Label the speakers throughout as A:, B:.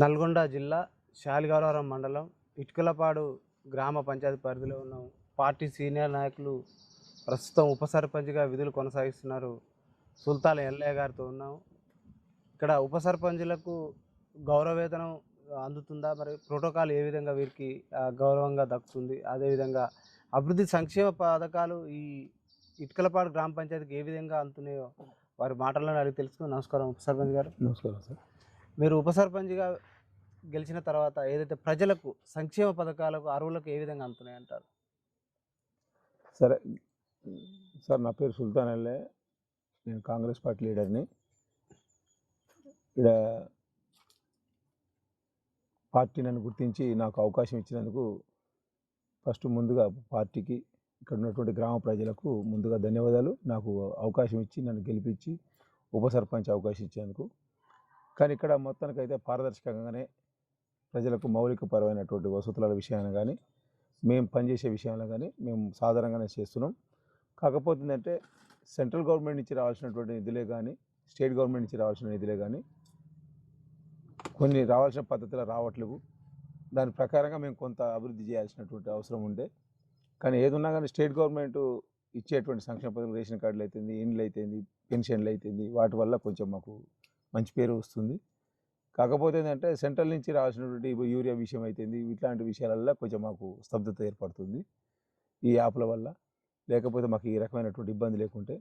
A: నల్గొండ జిల్లా శాలిగౌరవరం మండలం ఇటుకలపాడు గ్రామ పంచాయతీ పరిధిలో ఉన్న పార్టీ సీనియర్ నాయకులు ప్రస్తుతం ఉప సర్పంచ్గా విధులు కొనసాగిస్తున్నారు సుల్తాన్ ఎల్లయ్య గారితో ఉన్నాం. ఇక్కడ ఉప సర్పంచ్లకు గౌరవవేతనం అందుతుందా, మరి ప్రోటోకాల్ ఏ విధంగా వీరికి గౌరవంగా దక్కుతుంది, అదేవిధంగా అభివృద్ధి సంక్షేమ పథకాలు ఈ ఇటుకలపాడు గ్రామ పంచాయతీకి ఏ విధంగా అందుతున్నాయో వారి మాటలను అడిగి తెలుసుకుని. నమస్కారం ఉప సర్పంచ్ గారు.
B: నమస్కారం సార్.
A: మీరు ఉప సర్పంచ్గా గెలిచిన తర్వాత ఏదైతే ప్రజలకు సంక్షేమ పథకాలకు అర్హులకు ఏ విధంగా అందుతున్నాయి అంటారు?
B: సరే సార్, నా పేరు సుల్తాన్ అల్లే. నేను కాంగ్రెస్ పార్టీ లీడర్ని. ఇక్కడ పార్టీ నన్ను గుర్తించి నాకు అవకాశం ఇచ్చినందుకు ఫస్ట్ ముందుగా పార్టీకి, ఇక్కడ ఉన్నటువంటి గ్రామ ప్రజలకు ముందుగా ధన్యవాదాలు. నాకు అవకాశం ఇచ్చి నన్ను గెలిపించి ఉప సర్పంచ్ అవకాశం ఇచ్చేందుకు. కానీ ఇక్కడ మొత్తానికైతే పారదర్శకంగానే ప్రజలకు మౌలికపరమైనటువంటి వసతుల విషయాన్ని కానీ, మేము పనిచేసే విషయంలో కానీ మేము సాధారణంగానే చేస్తున్నాం. కాకపోతే ఏంటంటే సెంట్రల్ గవర్నమెంట్ నుంచి రావాల్సినటువంటి నిధులే కానీ, స్టేట్ గవర్నమెంట్ నుంచి రావాల్సిన నిధులే కానీ కొన్ని రావాల్సిన పద్ధతిలో రావట్లేవు. దాని ప్రకారంగా మేము కొంత అభివృద్ధి చేయాల్సినటువంటి అవసరం ఉండే. కానీ ఏదున్నా కానీ స్టేట్ గవర్నమెంట్ ఇచ్చేటువంటి సంక్షేమ పథకం, రేషన్ కార్డులు అయితేంది, ఇండ్లు అయితేంది, పెన్షన్లు అయితేంది, వాటి వల్ల కొంచెం మాకు మంచి పేరు వస్తుంది. కాకపోతే ఏంటంటే సెంట్రల్ నుంచి రావాల్సినటువంటి యూరియా విషయం అయితేంది, ఇట్లాంటి విషయాలల్లో కొంచెం మాకు స్తబ్దత ఏర్పడుతుంది ఈ యాప్ల వల్ల. లేకపోతే మాకు ఈ రకమైనటువంటి ఇబ్బంది లేకుంటే,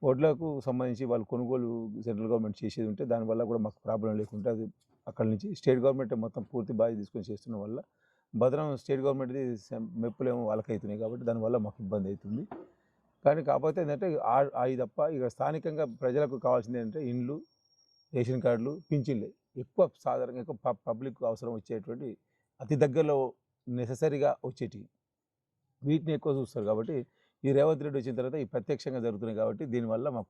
B: వడ్లకు సంబంధించి వాళ్ళు కొనుగోలు సెంట్రల్ గవర్నమెంట్ చేసేది ఉంటే దానివల్ల కూడా మాకు ప్రాబ్లం లేకుంటే, అది అక్కడి నుంచి స్టేట్ గవర్నమెంట్ మొత్తం పూర్తి బాధ్యత తీసుకొని చేస్తున్న వల్ల భద్రం స్టేట్ గవర్నమెంట్ది మెప్పులేమో వాళ్ళకవుతున్నాయి కాబట్టి దానివల్ల మాకు ఇబ్బంది అవుతుంది. కానీ కాకపోతే ఏంటంటే అవి తప్ప ఇక స్థానికంగా ప్రజలకు కావాల్సింది ఏంటంటే ఇండ్లు, రేషన్ కార్డులు, పింఛన్లే ఎక్కువ సాధారణంగా ఎక్కువ పబ్లిక్ అవసరం వచ్చేటువంటి అతి దగ్గరలో నెససరీగా వచ్చేటివి వీటిని ఎక్కువ చూస్తారు. కాబట్టి ఈ రేవంత్ రెడ్డి వచ్చిన తర్వాత ఈ ప్రత్యక్షంగా జరుగుతున్నాయి కాబట్టి దీనివల్ల మాకు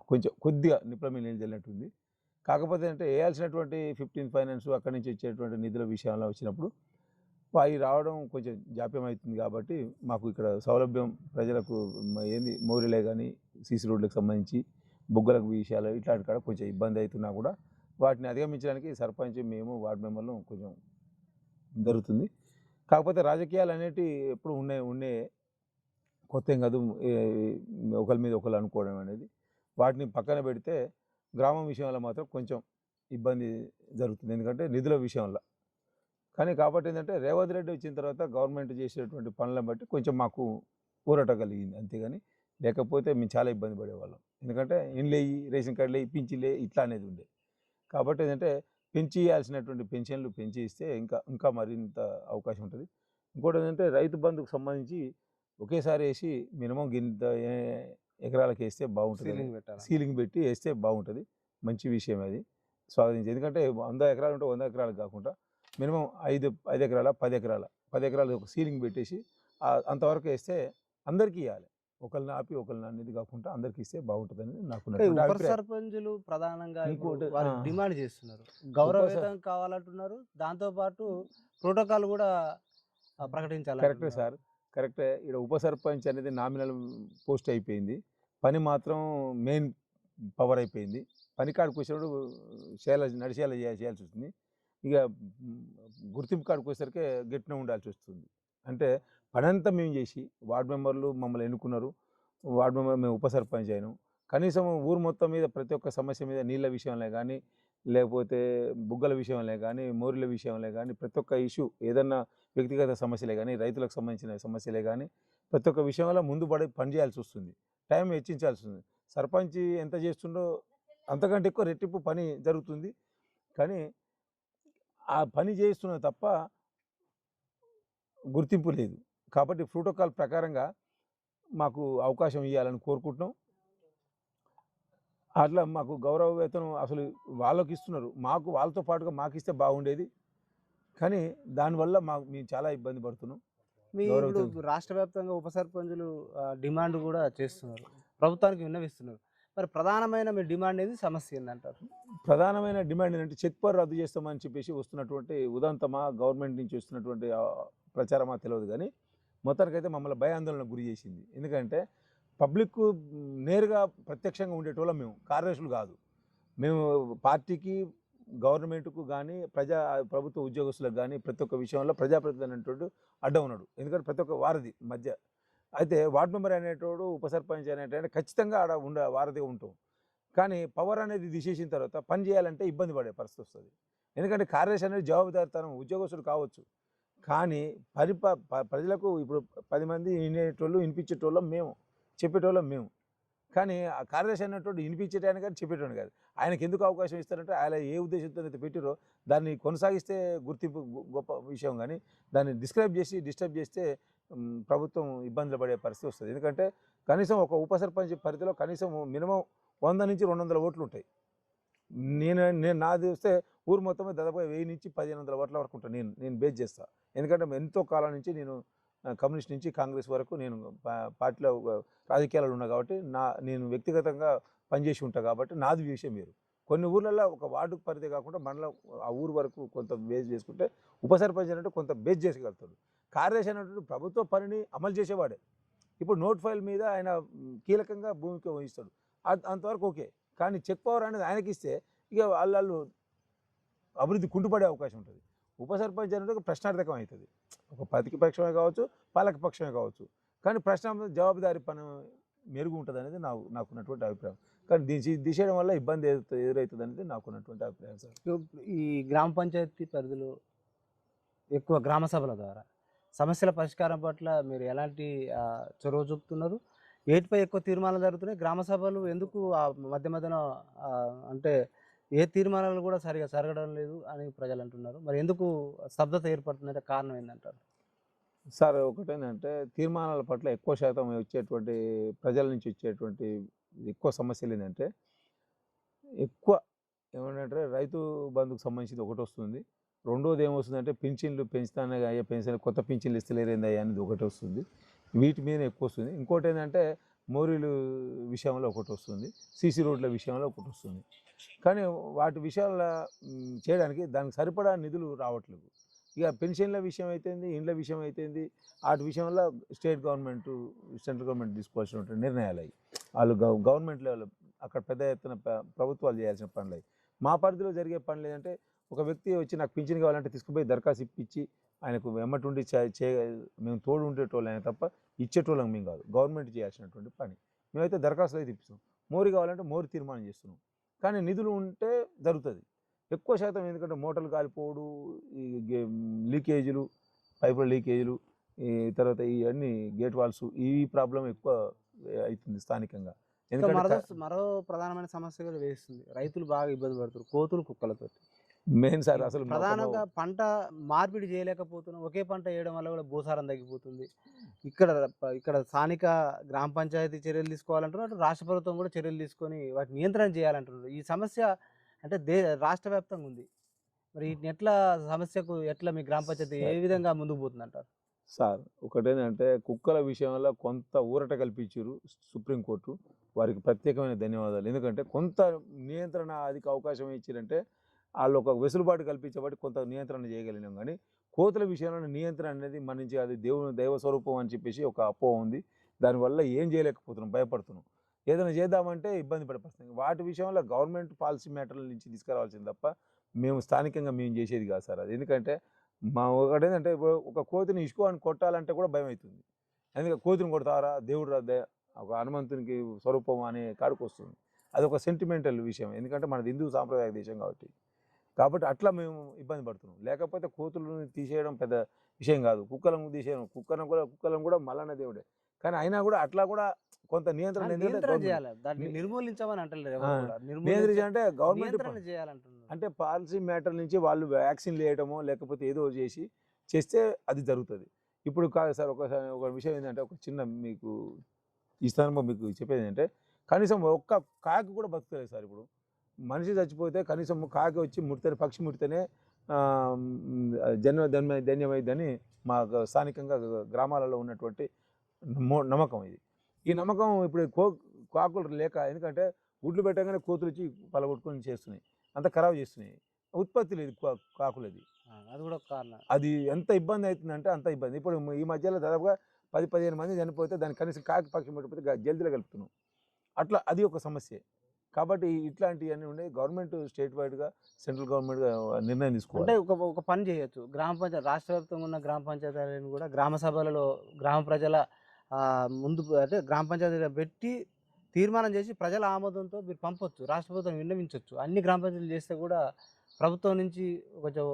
B: కొంచెం కొద్దిగా నిప్లమీ నీళ్ళు జరిగినట్టుంది. కాకపోతే అంటే వేయాల్సినటువంటి 15 ఫైనాన్స్ అక్కడి నుంచి వచ్చేటువంటి నిధుల విషయంలో వచ్చినప్పుడు అవి రావడం కొంచెం జాప్యం అవుతుంది. కాబట్టి మాకు ఇక్కడ సౌలభ్యం ప్రజలకు ఏంది మోరీలే కానీ, సీసీ రోడ్లకు సంబంధించి బుగ్గలకు విషయాలు ఇట్లాంటి కాడ కొంచెం ఇబ్బంది అవుతున్నా కూడా వాటిని అధిగమించడానికి సర్పంచ్, మేము, వార్డు మెంబర్లు కొంచెం జరుగుతుంది. కాకపోతే రాజకీయాలు అనేటివి ఎప్పుడు ఉండే కొత్త ఏం కాదు. ఒకరి మీద ఒకరు అనుకోవడం అనేది వాటిని పక్కన పెడితే గ్రామం విషయంలో మాత్రం కొంచెం ఇబ్బంది జరుగుతుంది, ఎందుకంటే నిధుల విషయంలో. కానీ కాబట్టి ఏంటంటే రేవంత్ రెడ్డి వచ్చిన తర్వాత గవర్నమెంట్ చేసేటువంటి పనులను బట్టి కొంచెం మాకు ఊరట కలిగింది, అంతేగాని లేకపోతే మేము చాలా ఇబ్బంది పడేవాళ్ళం. ఎందుకంటే ఇండ్లు వేయి, రేషన్ కార్డులు వేయి, పింఛన్లు ఇట్లా అనేది ఉండే. కాబట్టి ఏంటంటే పెంచి ఇవ్వాల్సినటువంటి పెన్షన్లు పెంచి ఇస్తే ఇంకా మరింత అవకాశం ఉంటుంది. ఇంకోటి ఏంటంటే రైతు బంధుకు సంబంధించి ఒకేసారి వేసి మినిమం గింత ఎకరాలకు వేస్తే బాగుంటుంది, సీలింగ్ పెట్టి వేస్తే బాగుంటుంది. మంచి విషయం అది స్వాగతించి. ఎందుకంటే 100 ఎకరాలు ఉంటే 100 ఎకరాలకు కాకుండా మినిమం 5 ఎకరాల 10 ఎకరాలు ఒక సీలింగ్ పెట్టేసి అంతవరకు వేస్తే అందరికీ ఇవ్వాలి. ఒకరిని ఆపి ఒకరిని అనేది కాకుండా అందరికి ఇస్తే బాగుంటుందని నాకు
A: సర్పంచులు ప్రధానంగా డిమాండ్ చేస్తున్నారు. గౌరవవేతనం కావాలంటున్నారు, దాంతోపాటు ప్రోటోకాల్ కూడా ప్రకటించాలి.
B: కరెక్టే సార్, కరెక్టే. ఇక్కడ ఉప సర్పంచ్ అనేది నామినల్ పోస్ట్ అయిపోయింది, పని మాత్రం మెయిన్ పవర్ అయిపోయింది. పని కాడికి వచ్చినప్పుడు నడిచేలా చేయాల్సి వస్తుంది. ఇక గుర్తింపు కాడికి వచ్చేసరికి గట్టిన ఉండాల్సి వస్తుంది. అంటే పనంతా మేము చేసి వార్డు మెంబర్లు మమ్మల్ని ఎన్నుకున్నారు, వార్డు మెంబర్ మేము ఉప సర్పంచ్ అయినాం. కనీసం ఊరు మొత్తం మీద ప్రతి ఒక్క సమస్య మీద, నీళ్ళ విషయంలో కానీ, లేకపోతే బుగ్గల విషయంలో కానీ, మోరీల విషయంలో కానీ, ప్రతి ఒక్క ఇష్యూ ఏదన్నా వ్యక్తిగత సమస్యలే కానీ, రైతులకు సంబంధించిన సమస్యలే కానీ, ప్రతి ఒక్క విషయంలో ముందు పని చేయాల్సి వస్తుంది, టైం వెచ్చించాల్సి వస్తుంది. సర్పంచ్ ఎంత చేస్తుండో అంతకంటే ఎక్కువ రెట్టింపు పని జరుగుతుంది. కానీ ఆ పని చేస్తున్న తప్ప గుర్తింపు లేదు. కాబట్టి ప్రోటోకాల్ ప్రకారంగా మాకు అవకాశం ఇవ్వాలని కోరుకుంటున్నాం. అట్లా మాకు గౌరవ వేతనం అసలు వాళ్ళకి ఇస్తున్నారు, మాకు వాళ్ళతో పాటుగా మాకు ఇస్తే బాగుండేది. కానీ దానివల్ల మేము చాలా ఇబ్బంది పడుతున్నాం.
A: రాష్ట్ర వ్యాప్తంగా ఉప సర్పంచులు డిమాండ్ కూడా చేస్తున్నారు, ప్రభుత్వానికి విన్నవిస్తున్నారు. మరి ప్రధానమైన మీ డిమాండ్ ఏది, సమస్య ఏంటంటారు?
B: ప్రధానమైన డిమాండ్ ఏంటంటే చెక్ పవర్ రద్దు చేస్తామని చెప్పేసి వస్తున్నటువంటి ఉదంతమా, గవర్నమెంట్ నుంచి వస్తున్నటువంటి ప్రచారమా తెలియదు. కానీ మొత్తానికైతే మమ్మల్ని భయాందోళనకు గురి చేసింది. ఎందుకంటే పబ్లిక్ నేరుగా ప్రత్యక్షంగా ఉండేటోళ్ళం మేము, కార్యదర్శులు కాదు. మేము పార్టీకి గవర్నమెంట్కు కానీ ప్రభుత్వ ఉద్యోగస్తులకు కానీ ప్రతి ఒక్క విషయంలో ప్రజాప్రతినిధి అనేటోడు అడ్డం ఉన్నాడు. ఎందుకంటే ప్రతి ఒక్క వారధి మధ్య. అయితే వార్డు మెంబర్ అనేటోడు ఉప సర్పంచ్ అనేటంటే ఖచ్చితంగా ఆడ వారధిగా ఉంటాం. కానీ పవర్ అనేది తీసేసిన తర్వాత పని చేయాలంటే ఇబ్బంది పడే పరిస్థితి వస్తుంది. ఎందుకంటే కార్యదర్శి అనేది జవాబుదారితనం, ఉద్యోగస్తుడు కావచ్చు. కానీ ప్రజలకు ఇప్పుడు 10 మంది వినేటోళ్ళు వినిపించేటోళ్ళం మేము, చెప్పేటోళ్ళం మేము. కానీ ఆ కార్యదర్శి అన్నట్టు వినిపించేటానికి కానీ చెప్పేటోడు కాదు. ఆయనకి ఎందుకు అవకాశం ఇస్తారంటే ఆయన ఏ ఉద్దేశంతో అయితే పెట్టిరో దాన్ని కొనసాగిస్తే గుర్తింపు గొప్ప విషయం. కానీ దాన్ని డిస్టర్బ్ చేస్తే ప్రభుత్వం ఇబ్బందులు పడే పరిస్థితి వస్తుంది. ఎందుకంటే కనీసం ఒక ఉప సర్పంచ్ పరిధిలో కనీసం మినిమం 100 నుంచి 200 ఓట్లు ఉంటాయి. నేను నాది వస్తే ఊరు మొత్తం దాదాపు 1000 నుంచి 1500 ఓట్ల వరకు ఉంటాను. నేను బేస్ చేస్తాను. ఎందుకంటే ఎంతో కాలం నుంచి నేను కమ్యూనిస్ట్ నుంచి కాంగ్రెస్ వరకు నేను పార్టీలో రాజకీయాలలో ఉన్నా కాబట్టి నేను వ్యక్తిగతంగా పనిచేసి ఉంటాను కాబట్టి నాది విషయం వేరు. కొన్ని ఊర్లలో ఒక వార్డు పరిధి కాకుండా మండలం ఆ ఊరు వరకు కొంత బేస్ చేసుకుంటే ఉప సర్పంచ్ అంటే కొంత బేస్ చేసుకోగలుగుతాడు. కార్యదర్శి అనేటువంటి ప్రభుత్వ పనిని అమలు చేసేవాడే. ఇప్పుడు నోట్ ఫైల్ మీద ఆయన కీలకంగా భూమిక వహిస్తాడు. అంతవరకు ఓకే. కానీ చెక్ పవర్ అనేది ఆయనకి ఇస్తే ఇక వాళ్ళు అభివృద్ధి కుంటుపడే అవకాశం ఉంటుంది. ఉప సర్పంచ్ అనేది ప్రశ్నార్థకం అవుతుంది. ఒక పతికి పక్షమే కావచ్చు, పాలక పక్షమే కావచ్చు. కానీ ప్రశ్న జవాబుదారీ పని మెరుగు ఉంటుంది అనేది నాకున్నటువంటి అభిప్రాయం. కానీ దీన్ని తీసేయడం వల్ల ఇబ్బంది ఎదురవుతుంది అనేది నాకున్నటువంటి అభిప్రాయం సార్.
A: ఈ గ్రామ పంచాయతీ పరిధిలో ఎక్కువ గ్రామ సభల ద్వారా సమస్యల పరిష్కారం పట్ల మీరు ఎలాంటి చొరవ చూపుతున్నారు? ఏటిపై ఎక్కువ తీర్మానాలు జరుగుతున్నాయి? గ్రామ సభలు ఎందుకు మధ్యన అంటే ఏ తీర్మానాలు కూడా సరిగా జరగడం లేదు అని ప్రజలు అంటున్నారు. మరి ఎందుకు స్తబ్దత ఏర్పడుతుందంటే కారణం ఏంటంటారు?
B: సార్ ఒకటేంటంటే తీర్మానాల పట్ల ఎక్కువ శాతం వచ్చేటువంటి ప్రజల నుంచి వచ్చేటువంటి ఎక్కువ సమస్యలు ఏంటంటే ఎక్కువ ఏమంటే రైతు బంధుకు సంబంధించింది ఒకటి వస్తుంది. రెండోది ఏమొస్తుందంటే పింఛన్లు పెంచుతానే అయ్యే పెన్షన్ కొత్త పింఛన్లు ఇస్తలేరేందయ్యా అనేది ఒకటి వస్తుంది. వీటి మీద ఎక్కువ వస్తుంది. ఇంకోటి ఏంటంటే మోరీలు విషయంలో ఒకటి వస్తుంది, సీసీ రోడ్ల విషయంలో ఒకటి వస్తుంది. కానీ వాటి విషయాల్లో చేయడానికి దానికి సరిపడా నిధులు రావట్లేదు. ఇక పెన్షన్ల విషయం అయితేంది, ఇండ్ల విషయం అయితేంది, వాటి విషయంలో స్టేట్ గవర్నమెంట్ సెంట్రల్ గవర్నమెంట్ తీసుకోవాల్సినటువంటి నిర్ణయాలు అవి వాళ్ళు గవర్నమెంట్ లెవెల్ అక్కడ పెద్ద ఎత్తున ప్రభుత్వాలు చేయాల్సిన పనులు అవి. మా పరిధిలో జరిగే పనులు ఏంటంటే ఒక వ్యక్తి వచ్చి నాకు పింఛన్ కావాలంటే తీసుకుపోయి దరఖాస్తు ఇప్పించి ఆయనకు వెమ్మటుండి మేము తోడు ఉండేటోళ్ళైనా తప్ప ఇచ్చేటోళ్ళం మేము కాదు. గవర్నమెంట్ చేయాల్సినటువంటి పని మేమైతే దరఖాస్తులు అయితే ఇప్పిస్తాం. మోరీ కావాలంటే మోరీ తీర్మానం చేస్తున్నాం. కానీ నిధులు ఉంటే జరుగుతుంది ఎక్కువ శాతం. ఎందుకంటే మోటార్లు కాలిపోవడు, ఈ లీకేజీలు, పైపుల లీకేజీలు, ఈ తర్వాత ఇవన్నీ గేట్ వాల్స్, ఈ ప్రాబ్లం ఎక్కువ అవుతుంది స్థానికంగా.
A: ఎందుకంటే మరో ప్రధానమైన సమస్య కూడా వేస్తుంది. రైతులు బాగా ఇబ్బంది పడుతారు కోతులు కుక్కలతో.
B: మెయిన్ సార్ అసలు
A: ప్రధానంగా పంట మార్పిడి చేయలేకపోతున్నాం. ఒకే పంట వేయడం వల్ల కూడా భూసారం తగ్గిపోతుంది. ఇక్కడ స్థానిక గ్రామ పంచాయతీ చర్యలు తీసుకోవాలంటున్నారు, రాష్ట్ర ప్రభుత్వం కూడా చర్యలు తీసుకొని వాటిని నియంత్రణ చేయాలంటున్నారు. ఈ సమస్య అంటే రాష్ట్ర వ్యాప్తంగా ఉంది. మరి వీటిని సమస్యకు మీ గ్రామ పంచాయతీ ఏ విధంగా ముందుకు పోతుందంటారు?
B: సార్ ఒకటేంటంటే కుక్కల విషయంలో కొంత ఊరట కల్పించారు సుప్రీంకోర్టు, వారికి ప్రత్యేకమైన ధన్యవాదాలు. ఎందుకంటే కొంత నియంత్రణ అధిక అవకాశం ఇచ్చారంటే వాళ్ళు ఒక వెసులుబాటు కల్పించబట్టి కొంత నియంత్రణ చేయగలిగినాం. కానీ కోతుల విషయంలో నియంత్రణ అనేది మన నుంచి అది దైవ స్వరూపం అని చెప్పేసి ఒక అపోహ ఉంది. దానివల్ల ఏం చేయలేకపోతున్నాం, భయపడుతున్నాం. ఏదైనా చేద్దామంటే ఇబ్బంది పడిపోతుంది. వాటి విషయంలో గవర్నమెంట్ పాలసీ మ్యాటర్ల నుంచి తీసుకురావాల్సింది తప్ప మేము స్థానికంగా మేము చేసేది కాదు సార్ అది. ఎందుకంటే ఒకటేంటంటే ఒక కోతిని ఇసుకొని కొట్టాలంటే కూడా భయం అవుతుంది. ఎందుకంటే కోతిని కొడతారా దేవుడు ఒక హనుమంతునికి స్వరూపం అనే కాడికి వస్తుంది. అది ఒక సెంటిమెంటల్ విషయం. ఎందుకంటే మనది హిందూ సాంప్రదాయ దేశం కాబట్టి అట్లా మేము ఇబ్బంది పడుతున్నాం. లేకపోతే కోతులను తీసేయడం పెద్ద విషయం కాదు. కుక్కలను తీసేయడం, కుక్కలను కూడా మల్లన్న దేవుడే. కానీ అయినా కూడా అట్లా కూడా కొంత నియంత్రణ
A: నిర్మూలించమని అంటలేదు.
B: అంటే గవర్నమెంట్ అంటే పాలసీ మ్యాటర్ నుంచి వాళ్ళు వ్యాక్సిన్లు వేయడమో లేకపోతే ఏదో చేస్తే అది జరుగుతుంది. ఇప్పుడు కాదు సార్, ఒక విషయం ఏంటంటే ఒక చిన్న మీకు ఈ స్థానంలో మీకు చెప్పేది ఏంటంటే కనీసం ఒక్క కాకి కూడా బతుకుతలేదు సార్. ఇప్పుడు మనిషి చచ్చిపోతే కనీసం కాకి వచ్చి ముడితేనే, పక్షి ముడితేనే ధన్యమైందని మా స్థానికంగా గ్రామాలలో ఉన్నటువంటి నమ్మకం ఇది. ఈ నమ్మకం ఇప్పుడు కాకులు లేక, ఎందుకంటే గుడ్లు పెట్టగానే కోతులు వచ్చి పలగొట్టుకొని చేస్తున్నాయి, అంత ఖరాబ్ చేస్తున్నాయి. ఉత్పత్తి లేదు కాకులది.
A: అది కూడా కారణం.
B: అది ఎంత ఇబ్బంది అవుతుందంటే అంత ఇబ్బంది. ఇప్పుడు ఈ మధ్యలో దాదాపుగా 10-15 మంది చనిపోతే దాన్ని కనీసం కాకి పక్షి ముట్టిపోతే జల్దీలో కలుపుతున్నాం. అట్లా అది ఒక సమస్య. కాబట్టి ఇట్లాంటివన్నీ ఉన్నాయి. గవర్నమెంట్ స్టేట్ వైడ్గా సెంట్రల్ గవర్నమెంట్గా నిర్ణయం
A: అంటే
B: తీసుకోవాలి.
A: ఒక పని చేయొచ్చు. గ్రామ పంచాయతీ రాష్ట్ర వ్యాప్తంగా ఉన్న గ్రామ పంచాయతీలను కూడా గ్రామ సభలలో గ్రామ ప్రజల ముందు అంటే గ్రామ పంచాయతీగా పెట్టి తీర్మానం చేసి ప్రజల ఆమోదంతో మీరు పంపొచ్చు. రాష్ట్ర ప్రభుత్వం విన్నవించొచ్చు. అన్ని గ్రామ పంచాయతీలు చేస్తే కూడా ప్రభుత్వం నుంచి కొంచెం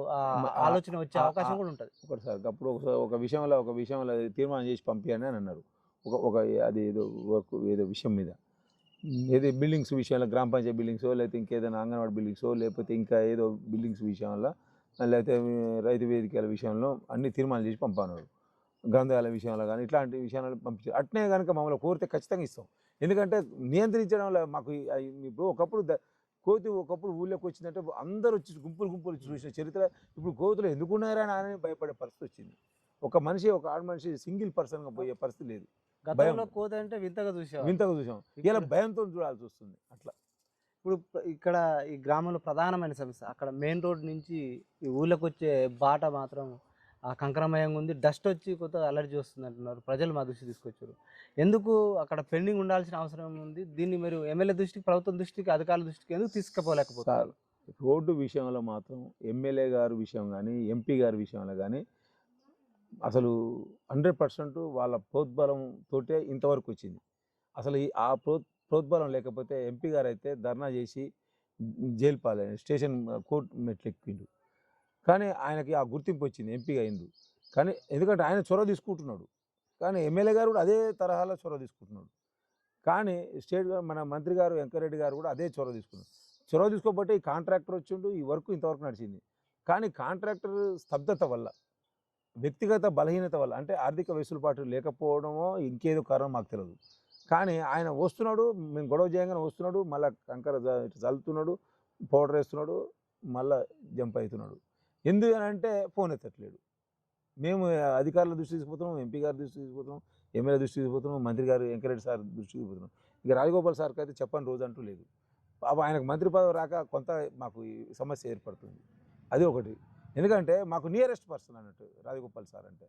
A: ఆలోచన వచ్చే అవకాశం కూడా ఉంటది.
B: ఒకటి సార్ అప్పుడు ఒక విషయంలో తీర్మానం చేసి పంపియండి అని అన్నారు. ఒక ఒక అది ఏదో వర్క్ ఏదో విషయం మీద ఏదో బిల్డింగ్స్ విషయంలో గ్రామ పంచాయతీ బిల్డింగ్సో లేకపోతే ఇంకేదైనా అంగన్వాడీ బిల్డింగ్సో లేకపోతే ఇంకా ఏదో బిల్డింగ్స్ విషయంలో లేకపోతే రైతు వేదికల విషయంలో అన్ని తీర్మానాలు చేసి పంపన్నారు. గ్రంథాలయ విషయంలో కానీ ఇట్లాంటి విషయాలను పంపించారు. అట్నే కనుక మమ్మల్ని కోరితే ఖచ్చితంగా ఇస్తాం. ఎందుకంటే నియంత్రించడంలో మాకు ఇప్పుడు ఒకప్పుడు ఊళ్ళోకి వచ్చిందంటే అందరూ వచ్చి గుంపులు వచ్చి చూసిన చరిత్ర. ఇప్పుడు కోతులు ఎందుకున్నారా అని భయపడే పరిస్థితి వచ్చింది. ఒక ఆడ మనిషి సింగిల్ పర్సన్గా పోయే పరిస్థితి లేదు.
A: గతంలో కోత అంటే వింతగా
B: చూసాం. ఇలా భయంతో చూడాల్సి వస్తుంది. అట్లా
A: ఇప్పుడు ఇక్కడ ఈ గ్రామంలో ప్రధానమైన సమస్య అక్కడ మెయిన్ రోడ్ నుంచి ఈ ఊళ్ళోకి వచ్చే బాట మాత్రం కంకరమయంగా ఉంది. డస్ట్ వచ్చి కొత్తగా అలర్జీ వస్తుంది అంటున్నారు. ప్రజలు మా దృష్టి తీసుకొచ్చారు. ఎందుకు అక్కడ పెండింగ్ ఉండాల్సిన అవసరం ఉంది? దీన్ని మీరు ఎమ్మెల్యే దృష్టికి, ప్రభుత్వం దృష్టికి, అధికారుల దృష్టికి ఎందుకు తీసుకుపోలేకపోతారు?
B: రోడ్డు విషయంలో మాత్రం ఎమ్మెల్యే గారి విషయం కానీ ఎంపీ గారి విషయంలో కానీ అసలు 100% వాళ్ళ ప్రోద్బలంతోటే ఇంతవరకు వచ్చింది. అసలు ఆ ప్రోద్బలం లేకపోతే ఎంపీ గారు అయితే ధర్నా చేసి జైలు పాలైన స్టేషన్ కోర్టు మెట్లు ఎక్కిండు. కానీ ఆయనకి ఆ గుర్తింపు వచ్చింది, ఎంపీగా అయింది. కానీ ఎందుకంటే ఆయన చొరవ తీసుకుంటున్నాడు. కానీ ఎమ్మెల్యే గారు కూడా అదే తరహాలో చొరవ తీసుకుంటున్నాడు. కానీ మన మంత్రి గారు వెంకరెడ్డి గారు కూడా అదే చొరవ తీసుకున్నారు. చొరవ తీసుకోబట్టే ఈ కాంట్రాక్టర్ వచ్చిండు, ఈ వర్క్ ఇంతవరకు నడిచింది. కానీ కాంట్రాక్టర్ స్తబ్దత వల్ల, వ్యక్తిగత బలహీనత వల్ల, అంటే ఆర్థిక వెసులుబాటు లేకపోవడమో ఇంకేదో కారణం మాకు తెలియదు. కానీ ఆయన వస్తున్నాడు, మేము గొడవ చేయగానే వస్తున్నాడు, మళ్ళీ కంకర చల్లుతున్నాడు, పౌడర్ వేస్తున్నాడు, మళ్ళీ జంప్ అవుతున్నాడు. ఎందుకనంటే ఫోన్ ఎత్తట్లేడు. మేము అధికారుల దృష్టి తీసుకుపోతున్నాం, ఎంపీ గారి దృష్టి తీసుకుపోతున్నాం, ఎమ్మెల్యే దృష్టి తీసుకుపోతున్నాం, మంత్రి గారు వెంకరెడ్డి సార్ దృష్టికి తీసుకుపోతున్నాం. ఇక రాజగోపాల్ సార్కి అయితే చెప్పని రోజు అంటూ లేదు. ఆయనకు మంత్రి పదవి రాక కొంత మాకు ఈ సమస్య ఏర్పడుతుంది. అది ఒకటి. ఎందుకంటే మాకు నియరెస్ట్ పర్సన్ అన్నట్టు రాజగోపాల్ సార్ అంటే.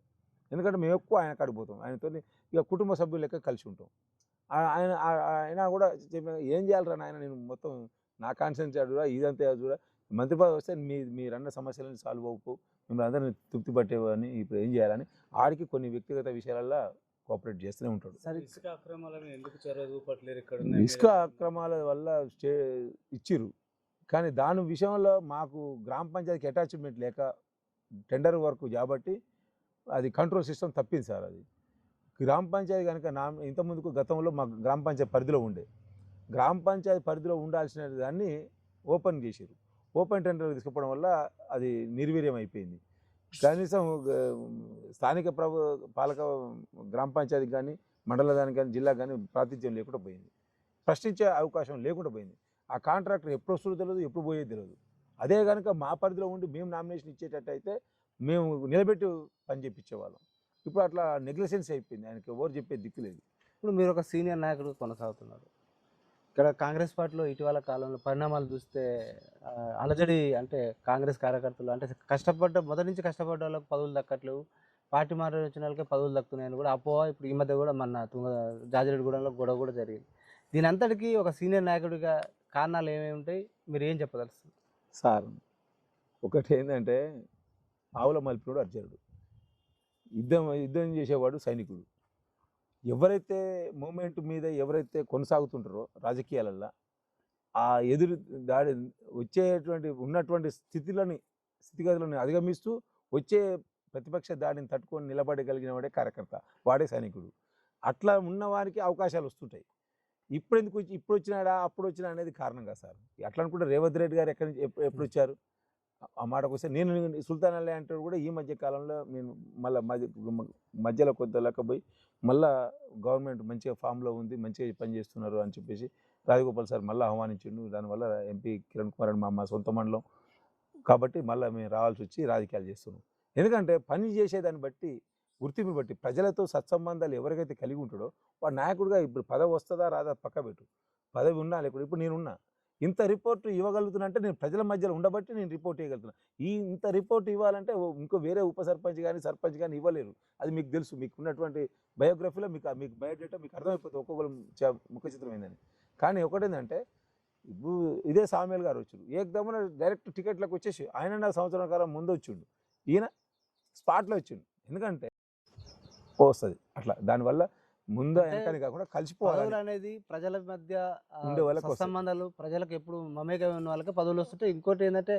B: ఎందుకంటే మేము ఎక్కువ ఆయన కాడికి పోతాం, ఆయనతో ఇక కుటుంబ సభ్యులు లెక్క కలిసి ఉంటాం. ఆయన కూడా ఏం చేయాలరా నాయన, నేను మొత్తం నా కాన్సెన్ట్రేట్ చూడ, ఇదంతా చూడ, మంత్రి పదవి వస్తే మీరన్న సమస్యలను సాల్వ్ అవ్వకు, మిమ్మల్ని అందరినీ తృప్తి పట్టేవని ఇప్పుడు ఏం చేయాలని ఆడికి కొన్ని వ్యక్తిగత విషయాలలో కోఆపరేట్ చేస్తూనే ఉంటాడు.
A: ఇసుక అక్రమాలను ఎందుకు చొరవ చూపట్లేరు? ఇక్కడ
B: ఇసుక అక్రమాల వల్ల ఇచ్చిర్రు, కానీ దాని విషయంలో మాకు గ్రామ పంచాయతీకి అటాచ్మెంట్ లేక టెండర్ వర్క్ కాబట్టి అది కంట్రోల్ సిస్టమ్ తప్పింది సార్. అది గ్రామ పంచాయతీ కనుక ఇంతకుముందుకు గతంలో మా గ్రామ పంచాయతీ పరిధిలో గ్రామ పంచాయతీ పరిధిలో ఉండాల్సిన దాన్ని ఓపెన్ చేశారు. ఓపెన్ టెండర్ తీసుకుపోవడం వల్ల అది నిర్వీర్యం అయిపోయింది. కనీసం స్థానిక పాలక గ్రామ పంచాయతీకి కానీ మండల దానికి కానీ జిల్లాకు కానీ ప్రాతినిధ్యం లేకుండా పోయింది. ప్రశ్నించే అవకాశం లేకుండా పోయింది. ఆ కాంట్రాక్టర్ ఎప్పుడు వస్తుందో తెలియదు, ఎప్పుడు పోయేది తెలియదు. అదే కనుక మా పరిధిలో ఉండి మేము నామినేషన్ ఇచ్చేటట్టయితే మేము నిలబెట్టి పని చేయించేవాళ్ళం. ఇప్పుడు అట్లా నెగ్లిజెన్స్ అయిపోయింది. ఆయనకి ఎవరు చెప్పే దిక్కు లేదు.
A: ఇప్పుడు మీరు ఒక సీనియర్ నాయకుడు కొనసాగుతున్నారు. ఇక్కడ కాంగ్రెస్ పార్టీలో ఇటీవల కాలంలో పరిణామాలు చూస్తే అలజడి, అంటే కాంగ్రెస్ కార్యకర్తలు అంటే మొదటి నుంచి కష్టపడ్డ వాళ్ళకి పదవులు దక్కట్లేవు, పార్టీ మారి వచ్చిన వాళ్ళకి పదవులు దక్కుతున్నాయని కూడా అపోహ ఇప్పుడు ఈ మధ్య కూడా మన జాజిరెడ్డిగూడెంలో గొడవ కూడా జరిగింది. దీని అంతటికీ ఒక సీనియర్ నాయకుడిగా కారణాలు ఏమేమి ఉంటాయి, మీరు ఏం చెప్పదలుస్తుంది?
B: సార్ ఒకటి ఏంటంటే ఆవుల మల్పినోడు అర్జునుడు, యుద్ధం చేసేవాడు సైనికుడు. ఎవరైతే మూమెంట్ మీద ఎవరైతే కొనసాగుతుంటారో రాజకీయాలల్లో ఆ ఎదురు దాడి ఉన్నటువంటి స్థితిగతులను అధిగమిస్తూ వచ్చే ప్రతిపక్ష దాడిని తట్టుకొని నిలబడగలిగిన వాడే కార్యకర్త, వాడే సైనికుడు. అట్లా ఉన్నవారికి అవకాశాలు వస్తుంటాయి. ఇప్పుడు వచ్చినాడా అప్పుడు వచ్చినా అనేది కారణం కాదు సార్. అట్లా అనుకుంటే రేవంత్ రెడ్డి గారు ఎక్కడి నుంచి ఎప్పుడు వచ్చారు? ఆ మాటకు వస్తే నేను సుల్తాన్ అల్లే అంటే కూడా ఈ మధ్య కాలంలో నేను మధ్యలో కొంత లేకపోయి మళ్ళీ గవర్నమెంట్ మంచిగా ఫామ్లో ఉంది, మంచిగా పనిచేస్తున్నారు అని చెప్పేసి రాజగోపాల్ సార్ మళ్ళీ ఆహ్వానించిండు. దానివల్ల ఎంపీ కిరణ్ కుమార్ అని మా సొంత మండలం కాబట్టి మళ్ళీ మేము రావాల్సి వచ్చి రాజకీయాలు చేస్తున్నాం. ఎందుకంటే పని చేసేదాన్ని బట్టి, గుర్తింపు బట్టి, ప్రజలతో సత్సంబంధాలు ఎవరికైతే కలిగి ఉంటాడో వాడు నాయకుడిగా ఇప్పుడు పదవి వస్తుందా రాదా పక్క పెట్టు, పదవి ఉన్నా లేకుండా ఇప్పుడు నేనున్నా ఇంత రిపోర్ట్ ఇవ్వగలుగుతున్నా అంటే నేను ప్రజల మధ్యలో ఉండబట్టి నేను రిపోర్ట్ ఇవ్వగలుగుతున్నా. ఇంత రిపోర్ట్ ఇవ్వాలంటే ఇంకో వేరే ఉప సర్పంచ్ కానీ సర్పంచ్ కానీ ఇవ్వలేరు. అది మీకు తెలుసు, మీకు ఉన్నటువంటి బయోగ్రఫీలో మీకు బయోడేటా మీకు అర్థమైపోతుంది ఒక్కొక్కరు ముఖ చిత్రం ఏందని. కానీ ఒకటేంటంటే ఇప్పుడు ఇదే సామ్యుల్ గారు వచ్చారు ఏకదమ్మున డైరెక్ట్ టికెట్లకు వచ్చేసి ఆయన నా సంవత్సరం కాలం ముందు వచ్చిండు, ఈయన స్పాట్లో వచ్చిండు. ఎందుకంటే వస్తుంది అట్లా, దానివల్ల ముందు
A: అంటే
B: వెనకని కాకుండా కలిసిపోవాలి
A: పదవులు అనేది ప్రజల మధ్య
B: ఉండే వాళ్ళకి వస్తాయి.
A: సత్సంబంధాలు ప్రజలకు ఎప్పుడు మమేకమై ఉన్న వాళ్ళకి పదవులు వస్తుంటే, ఇంకోటి ఏంటంటే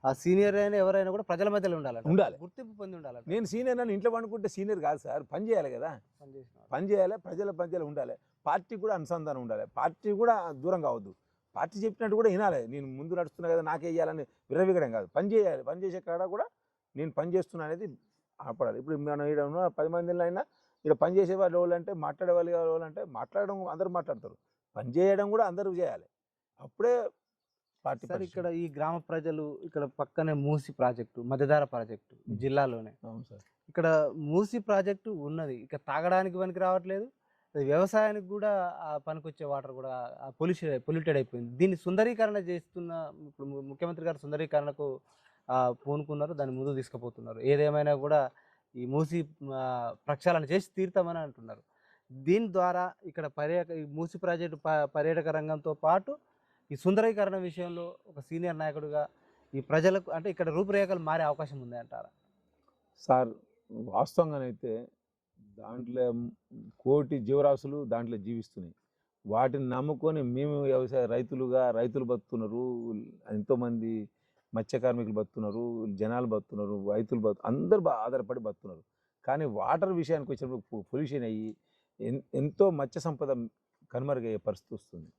A: ఆ సీనియర్ అయినా ఎవరైనా కూడా ప్రజల మధ్యలో ఉండాలి, గుర్తింపు పొంది ఉండాలి.
B: నేను సీనియర్ అని ఇంట్లో పండుకుంటే సీనియర్ కాదు సార్, పని చేయాలి కదా, పని చేయాలి, ప్రజల మధ్యలో ఉండాలి, పార్టీ కూడా అనుసంధానం ఉండాలి, పార్టీ కూడా దూరం కావద్దు, పార్టీ చెప్పినట్టు కూడా వినాలి. నేను ముందు నడుస్తున్నా కదా నాకే వేయాలని విరవిగడం కాదు, పని చేయాలి, పని చేసే కాడ కూడా నేను పని చేస్తున్నా అనేది ఆపడాలి. ఇప్పుడు మనం ఇక్కడ ఉన్న 10 మందిలో అయినా ఇక్కడ పని చేసే వాళ్ళు అంటే మాట్లాడే వాళ్ళు అంటే మాట్లాడడం అందరూ మాట్లాడతారు, పని చేయడం కూడా అందరూ చేయాలి, అప్పుడే పార్టీ.
A: సార్ ఇక్కడ ఈ గ్రామ ప్రజలు ఇక్కడ పక్కనే మూసి ప్రాజెక్టు, మధ్యధార ప్రాజెక్టు జిల్లాలోనే.
B: అవును సార్.
A: ఇక్కడ మూసి ప్రాజెక్టు ఉన్నది, ఇక తాగడానికి పనికి రావట్లేదు, అది వ్యవసాయానికి కూడా పనికొచ్చే వాటర్ కూడా పొల్యూటెడ్ అయిపోయింది. దీన్ని సుందరీకరణ చేస్తున్న ఇప్పుడు ముఖ్యమంత్రి గారు సుందరీకరణకు పూనుకున్నారు, దాన్ని ముందుకు తీసుకుపోతున్నారు. ఏదేమైనా కూడా ఈ మూసి ప్రక్షాళన చేసి తీరుతామని అంటున్నారు. దీని ద్వారా ఇక్కడ ఈ మూసి ప్రాజెక్టు పర్యాటక రంగంతో పాటు ఈ సుందరీకరణ విషయంలో ఒక సీనియర్ నాయకుడిగా ఈ ప్రజలకు అంటే ఇక్కడ రూపురేఖలు మారే అవకాశం ఉంది అంటారా?
B: సార్ వాస్తవంగానైతే దాంట్లో కోటి జీవరాశులు దాంట్లో జీవిస్తున్నాయి, వాటిని నమ్ముకొని మేము వ్యవసాయ రైతులు బతుకుతున్నారు, ఎంతోమంది మత్స్య కార్మికులు బతుకుతున్నారు, జనాలు బతుకుతున్నారు, రైతులు అందరూ ఆధారపడి బతుకుతున్నారు. కానీ వాటర్ విషయానికి వచ్చినప్పుడు పొల్యూషన్ అయ్యి ఎంతో మత్స్య సంపద కనుమరుగయ్యే పరిస్థితి వస్తుంది.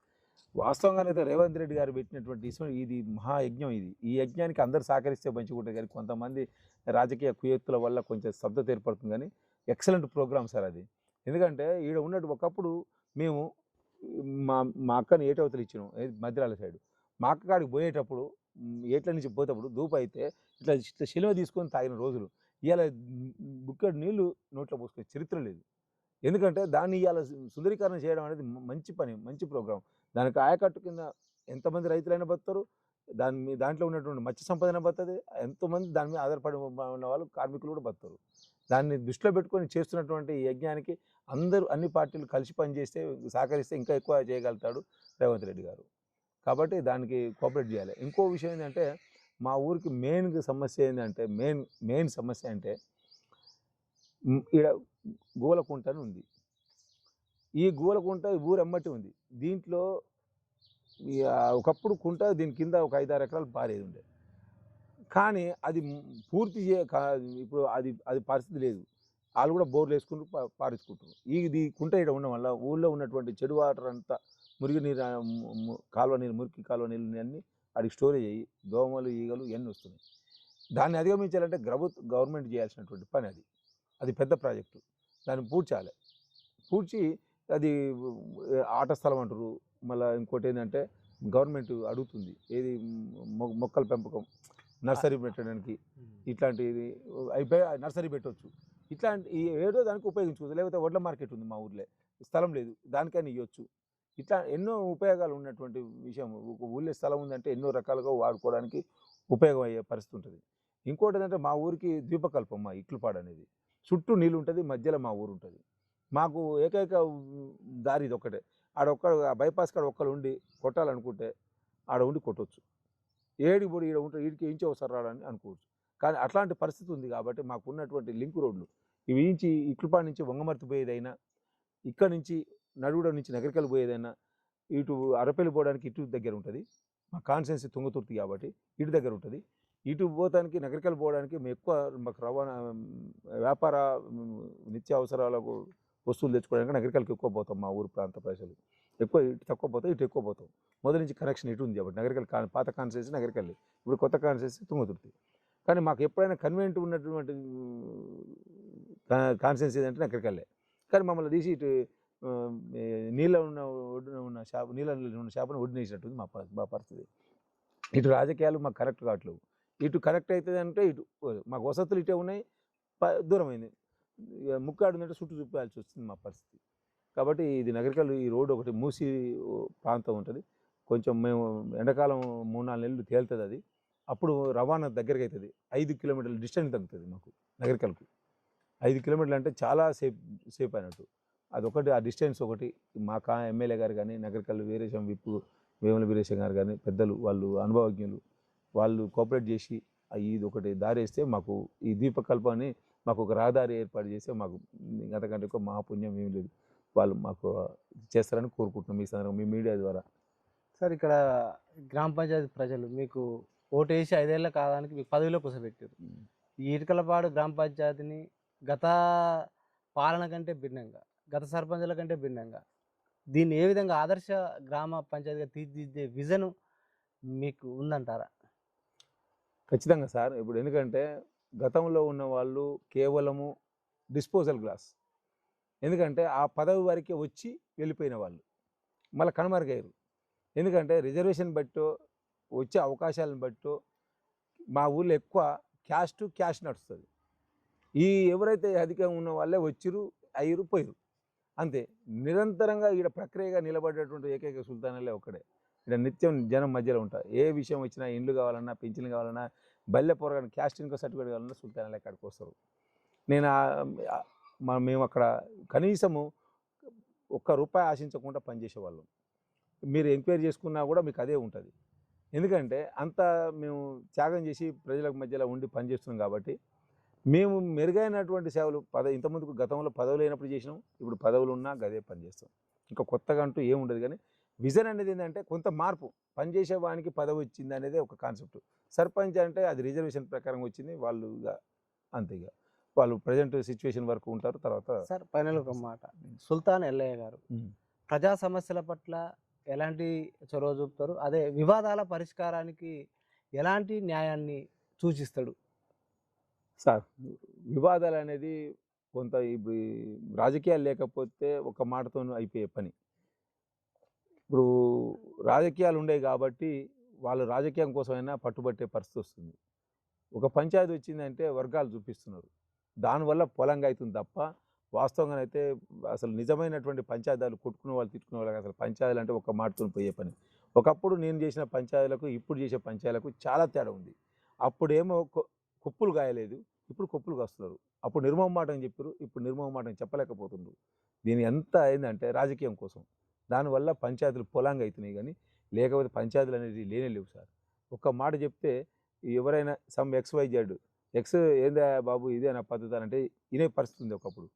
B: వాస్తవంగానైతే రేవంత్ రెడ్డి గారు పెట్టినటువంటి ఇది మహాయజ్ఞం, ఈ యజ్ఞానికి అందరూ సహకరిస్తే మంచిగుంటుంది. కానీ కొంతమంది రాజకీయ కుయత్తుల వల్ల కొంచెం స్తబ్దత ఏర్పడుతుంది. కానీ ఎక్సలెంట్ ప్రోగ్రామ్ సార్ అది. ఎందుకంటే ఈడ ఉన్నట్టు ఒకప్పుడు మేము మా అక్కని ఏటవతలు ఇచ్చినాం మధ్యరాల సైడు, మా అక్క కాడికి పోయేటప్పుడు ఏట్ల నుంచి పోయేటప్పుడు ధూప అయితే ఇట్లా శిలువ తీసుకొని తాగిన రోజులు, ఇవాళ బుక్కెడు నీళ్లు నోట్లో పోసుకునే చరిత్ర లేదు. ఎందుకంటే దాన్ని ఇవాళ సుందరీకరణ చేయడం అనేది మంచి పని, మంచి ప్రోగ్రాం. దానికి ఆయకట్టు కింద ఎంతమంది రైతులైనా బతుతారు, దాంట్లో ఉన్నటువంటి మత్స్య సంపదన బతుంది, ఎంతోమంది దాని మీద ఆధారపడి ఉన్న వాళ్ళు కార్మికులు కూడా బతుతారు. దాన్ని దృష్టిలో పెట్టుకొని చేస్తున్నటువంటి ఈ యజ్ఞానికి అందరూ అన్ని పార్టీలు కలిసి పనిచేస్తే సహకరిస్తే ఇంకా ఎక్కువ చేయగలుగుతాడు రేవంత్ రెడ్డి గారు. కాబట్టి దానికి కోఆపరేట్ చేయాలి. ఇంకో విషయం ఏంటంటే మా ఊరికి మెయిన్ సమస్య ఏంటంటే మెయిన్ సమస్య అంటే ఈడ గోలకుంట అని ఉంది. ఈ గోలకుంట ఊరు ఎమ్మటి ఉంది. దీంట్లో ఒకప్పుడు కుంట దీని కింద ఒక 5-6 ఎకరాలు పారేది ఉండే, కానీ అది పూర్తి ఇప్పుడు అది పరిస్థితి లేదు. వాళ్ళు కూడా బోర్లు వేసుకుంటూ పారించుకుంటారు. ఇది కుంట ఇక్కడ ఉండడం వల్ల ఊళ్ళో ఉన్నటువంటి చెడు వాటర్ అంతా మురికి నీరు, మురికి కాలువ నీళ్ళు అన్నీ అడిగి స్టోరేజ్ అయ్యి దోమలు ఈగలు ఇవన్నీ వస్తున్నాయి. దాన్ని అధిగమించాలంటే గవర్నమెంట్ చేయాల్సినటువంటి పని అది పెద్ద ప్రాజెక్టు. దాన్ని పూడ్చాలి. పూడ్చి అది ఆట స్థలం అంటారు. మళ్ళీ ఇంకోటి ఏంటంటే గవర్నమెంట్ అడుగుతుంది ఏది మొక్కల పెంపకం, నర్సరీ పెట్టడానికి, ఇట్లాంటిది అయిపోయి నర్సరీ పెట్టవచ్చు. ఇట్లాంటి ఏదో దానికి ఉపయోగించుకోవచ్చు. లేకపోతే వడ్ల మార్కెట్ ఉంది మా ఊర్లో, స్థలం లేదు, దానికైనా ఇవ్వచ్చు. ఇట్లా ఎన్నో ఉపయోగాలు ఉన్నటువంటి విషయం. ఊళ్ళో స్థలం ఉందంటే ఎన్నో రకాలుగా వాడుకోవడానికి ఉపయోగం అయ్యే పరిస్థితి ఉంటుంది. ఇంకోటి ఏంటంటే మా ఊరికి ద్వీపకల్పం, మా ఇట్లపాడు అనేది చుట్టూ నీళ్ళు ఉంటుంది, మధ్యలో మా ఊరు ఉంటుంది. మాకు ఏకైక దారి ఇది ఒక్కటే. బైపాస్ కాడ ఒక్కరు ఉండి కొట్టాలనుకుంటే ఆడ ఉండి కొట్టవచ్చు. ఏడికి పొడి ఈడ ఉంటే ఈడికి ఇంచి అవసరం రాడని అనుకోవచ్చు. కానీ అట్లాంటి పరిస్థితి ఉంది. కాబట్టి మాకు ఉన్నటువంటి లింక్ రోడ్లు ఇవి ఇట్లపాడు నుంచి వంగమర్తి పోయేదైనా, ఇక్కడ నుంచి నడుగుడ నుంచి నగరికల్ పోయేదైనా, ఇటు అరపల్లి పోవడానికి ఇటు దగ్గర ఉంటుంది. మా కాన్స్టిట్యున్సీ తుంగతుర్తి కాబట్టి ఇటు దగ్గర ఉంటుంది. ఇటు పోతానికి నగరికల్ పోవడానికి మాకు రవాణా వ్యాపార నిత్య అవసరాలకు వస్తువులు తెచ్చుకోవడానికి నగరికల్కి ఎక్కువ పోతాం. మా ఊరు ప్రాంత ప్రజలు ఎక్కువ ఇటు తక్కువ పోతాం, ఇటు ఎక్కువ పోతాం. మొదటి నుంచి కనెక్షన్ ఇటు ఉంది కాబట్టి నగరికల్ పాత కాన్స్టిట్యున్సీ నగరికల్లి, ఇప్పుడు కొత్త కాన్స్టిట్యున్సీ తుంగతుర్తి. కానీ మాకు ఎప్పుడైనా కన్వీనియంట్ ఉన్నటువంటి కాన్స్టిట్యున్సీ అంటే నగరికల్లే. కానీ మమ్మల్ని తీసి ఇటు నీళ్ళలో ఉన్న షాపును ఒడినేసినట్టుంది మా పరిస్థితి. ఇటు రాజకీయాలు మాకు కరెక్ట్ కావట్లేవు. ఇటు కరెక్ట్ అవుతుంది అంటే ఇటు మాకు వసతులు ఇటే ఉన్నాయి, దూరమైంది. ముక్కాడు ఉందంటే చుట్టూ చూపాల్సి వస్తుంది మా పరిస్థితి. కాబట్టి ఇది నగరికల్ ఈ రోడ్డు ఒకటి మూసి ప్రాంతం ఉంటుంది. కొంచెం మేము ఎండాకాలం 3-4 నెలలు తేలుతుంది అది. అప్పుడు రవాణా దగ్గరికి అవుతుంది. 5 కిలోమీటర్ల డిస్టెన్స్ తగ్గుతుంది మాకు నగరికల్కు. 5 కిలోమీటర్లు అంటే చాలా సేఫ్ అయినట్టు. అదొకటి, ఆ డిస్టెన్స్ ఒకటి. మా ఎమ్మెల్యే గారు కానీ నగరికల్ వీరేశం విప్పు వేముల వీరేశం గారు కానీ పెద్దలు, వాళ్ళు అనుభవజ్ఞులు, వాళ్ళు కోఆపరేట్ చేసి ఇది ఒకటి దారి వేస్తే మాకు ఈ ద్వీపకల్పాన్ని మాకు ఒక రహదారి ఏర్పాటు చేస్తే మాకు అంతకంటే ఎక్కువ మహాపుణ్యం ఏమీ లేదు. వాళ్ళు మాకు చేస్తారని కోరుకుంటున్నాం ఈ సందర్భంగా మీ మీడియా ద్వారా.
A: సార్ ఇక్కడ గ్రామ పంచాయతీ ప్రజలు మీకు ఓటేసి 5 ఏళ్ల కాలానికి మీకు పదవిలో కూర్చోబెట్టారు. ఈ ఇటుకలపాడు గ్రామ పంచాయతీని గత పాలన కంటే భిన్నంగా, గత సర్పంచుల కంటే భిన్నంగా దీన్ని ఏ విధంగా ఆదర్శ గ్రామ పంచాయతీగా తీర్చిదిద్దే విజన్ మీకు ఉందంటారా?
B: ఖచ్చితంగా సార్. ఇప్పుడు ఎందుకంటే గతంలో ఉన్న వాళ్ళు కేవలము డిస్పోజల్ గ్లాస్, ఎందుకంటే ఆ పదవి వరకే వచ్చి వెళ్ళిపోయిన వాళ్ళు మళ్ళీ కనుమరుగయ్యారు. ఎందుకంటే రిజర్వేషన్ బట్టో వచ్చే అవకాశాలను బట్టో మా ఊళ్ళో ఎక్కువ క్యాష్ టు క్యాష్ నడుస్తుంది. ఈ ఎవరైతే అధికంగా ఉన్న వాళ్ళే వచ్చిరు, అయ్యారు, పోయారు అంతే. నిరంతరంగా ఈడ ప్రక్రియగా నిలబడేటువంటి ఏకైక సుల్తానాలే ఒక్కడే. ఇక్కడ నిత్యం జనం మధ్యలో ఉంటారు. ఏ విషయం వచ్చినా, ఇండ్లు కావాలన్నా, పెన్షన్లు కావాలన్నా, బల్లె పొరగానే క్యాస్ట్ ఇన్కమ్ సర్టిఫికేట్ కావాలన్నా సుల్తానాలే అక్కడికి వస్తారు. నేను మేము అక్కడ కనీసము ₹1 ఆశించకుండా పనిచేసేవాళ్ళం. మీరు ఎంక్వైరీ చేసుకున్నా కూడా మీకు అదే ఉంటుంది. ఎందుకంటే అంత మేము త్యాగం చేసి ప్రజల మధ్యలో ఉండి పనిచేస్తున్నాం కాబట్టి మేము మెరుగైనటువంటి సేవలు ఇంతకుముందుకు గతంలో పదవులు లేనప్పుడు చేసినాం, ఇప్పుడు పదవులు ఉన్నా గదే పని చేస్తాం. ఇంకా కొత్తగా అంటూ ఏముండదు. కానీ విజన్ అనేది ఏంటంటే కొంత మార్పు, పనిచేసే వానికి పదవి వచ్చింది అనేది ఒక కాన్సెప్ట్. సర్పంచ్ అంటే అది రిజర్వేషన్ ప్రకారం వచ్చింది, వాళ్ళు అంతేగా వాళ్ళు ప్రజెంట్ సిచ్యువేషన్ వరకు ఉంటారు. తర్వాత
A: సార్ ఫైనల్ ఒక మాట, సుల్తాన్ ఎల్లయ్య గారు ప్రజా సమస్యల పట్ల ఎలాంటి చొరవ చూపుతారు, అదే వివాదాల పరిష్కారానికి ఎలాంటి న్యాయాన్ని సూచిస్తాడు?
B: సార్ వివాదాలు అనేది కొంత ఇప్పుడు రాజకీయాలు లేకపోతే ఒక మాటతో అయిపోయే పని. ఇప్పుడు రాజకీయాలు ఉండేవి కాబట్టి వాళ్ళు రాజకీయం కోసమైనా పట్టుబట్టే పరిస్థితి వస్తుంది. ఒక పంచాయతీ వచ్చిందంటే వర్గాలు చూపిస్తున్నారు, దానివల్ల పొలంగా అవుతుంది తప్ప వాస్తవంగానైతే అసలు నిజమైనటువంటి పంచాయతీలు కొట్టుకునే వాళ్ళు, తిట్టుకునే వాళ్ళకి అసలు పంచాయతీలు అంటే ఒక మాటతో పోయే పని. ఒకప్పుడు నేను చేసిన పంచాయతీలకు ఇప్పుడు చేసే పంచాయతీలకు చాలా తేడా ఉంది. అప్పుడేమో కుప్పులు గాయలేదు, ఇప్పుడు కుప్పులు కాస్తున్నారు. అప్పుడు నిర్మోహమాటం చెప్పారు, ఇప్పుడు నిర్మోహమాటం చెప్పలేకపోతుండ్రు. దీని ఎంత అయిందంటే రాజకీయం కోసం. దానివల్ల పంచాయతీలు పొలంగా అవుతున్నాయి, కానీ లేకపోతే పంచాయతీలు అనేది లేనే లేవు సార్. ఒక్క మాట చెప్తే ఎవరైనా సమ్ XYZ ఎక్స్ ఏందా బాబు ఇదే నా పద్ధతి అంటే వినే పరిస్థితి ఉంది. ఒకప్పుడు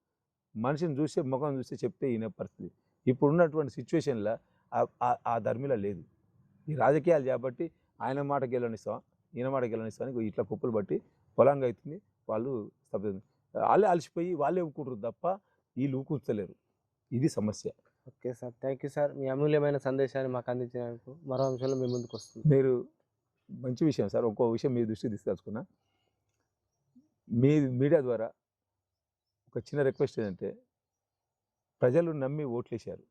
B: మనిషిని చూస్తే, ముఖం చూస్తే చెప్తే వినే పరిస్థితి. ఇప్పుడు ఉన్నటువంటి సిచ్యువేషన్లో ఆ ధర్మిలో లేదు. ఈ రాజకీయాలు కాబట్టి ఆయన మాట గెలవనిస్తాం, ఈయన మాట గెలవనిస్తామని ఇట్లా కుప్పలు బట్టి పొలంగా అవుతుంది. వాళ్ళు వాళ్ళే అలసిపోయి వాళ్ళే ఊకుంటారు తప్ప వీళ్ళు ఊకుంచలేరు. ఇది సమస్య.
A: Okay sir, thank you sir. మీ అమూల్యమైన సందేశాన్ని మాకు అందించినందుకు మరో అంశంలో మీ ముందుకు వస్తుంది.
B: మీరు మంచి విషయం సార్. ఇంకో విషయం మీ దృష్టికి తీసుకొచ్చుకున్నా, మీ మీడియా ద్వారా ఒక చిన్న రిక్వెస్ట్ ఏంటంటే, ప్రజలు నమ్మి ఓట్లేశారు,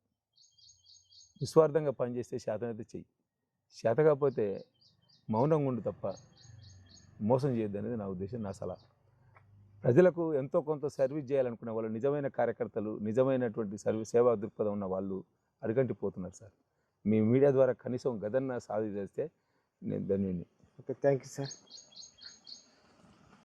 B: నిస్వార్థంగా పనిచేస్తే శాతనైతే చెయ్యి, శాత కాకపోతే మౌనంగా ఉండు తప్ప మోసం చేయొద్దు అనేది నా ఉద్దేశం, నా సలహా. ప్రజలకు ఎంతో కొంత సర్వీస్ చేయాలనుకునే వాళ్ళు, నిజమైన కార్యకర్తలు, నిజమైనటువంటి సేవా దృక్పథం ఉన్న వాళ్ళు అడుగంటిపోతున్నారు సార్. మీ మీడియా ద్వారా కనీసం గదన్న సాధి చేస్తే నేను ధన్యుడిని.
A: Okay, thank you sir.